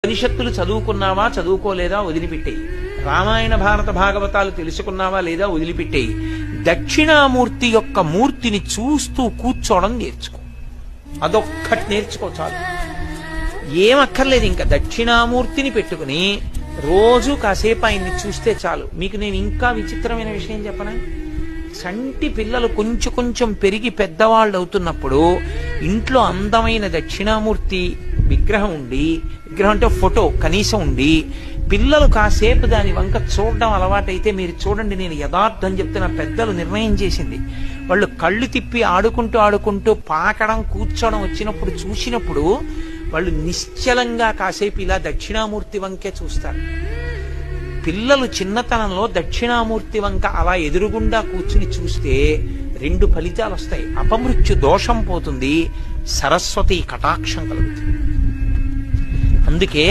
ఉపనిషత్తులు చదువుకున్నావా చదువుకోలేదా వదిలిపెట్టేయి. రామాయణ భారత భాగవతాలు తెలుసుకున్నావా లేదా వదిలిపెట్టేయి. దక్షిణామూర్తి యొక్క మూర్తిని చూస్తూ కూర్చోవడం నేర్చుకో. అదొక్కటి నేర్చుకో చాలు. ఏమక్కర్లేదు. ఇంకా దక్షిణామూర్తిని పెట్టుకుని రోజు కాసేపు ఆయన్ని చూస్తే చాలు. మీకు నేను ఇంకా విచిత్రమైన విషయం చెప్పనా? చంటి పిల్లలు కొంచెం కొంచెం పెరిగి పెద్దవాళ్ళు అవుతున్నప్పుడు ఇంట్లో అందమైన దక్షిణామూర్తి విగ్రహం ఉండి, విగ్రహం అంటే ఫోటో కనీసం ఉండి, పిల్లలు కాసేపు దాని వంక చూడడం అలవాటైతే మీరు చూడండి, నేను యథార్థం చెప్తున్న, పెద్దలు నిర్ణయం చేసింది. వాళ్ళు కళ్ళు తిప్పి ఆడుకుంటూ ఆడుకుంటూ పాకడం కూర్చోవడం వచ్చినప్పుడు చూసినప్పుడు వాళ్ళు నిశ్చలంగా కాసేపు ఇలా దక్షిణామూర్తి వంకే చూస్తారు. పిల్లలు చిన్నతనంలో దక్షిణామూర్తి వంక అలా ఎదురుగుండా కూర్చుని చూస్తే 2 ఫలితాలు వస్తాయి. అపమృత్యు దోషం పోతుంది, సరస్వతి కటాక్షం కలుగుతుంది. అందుకే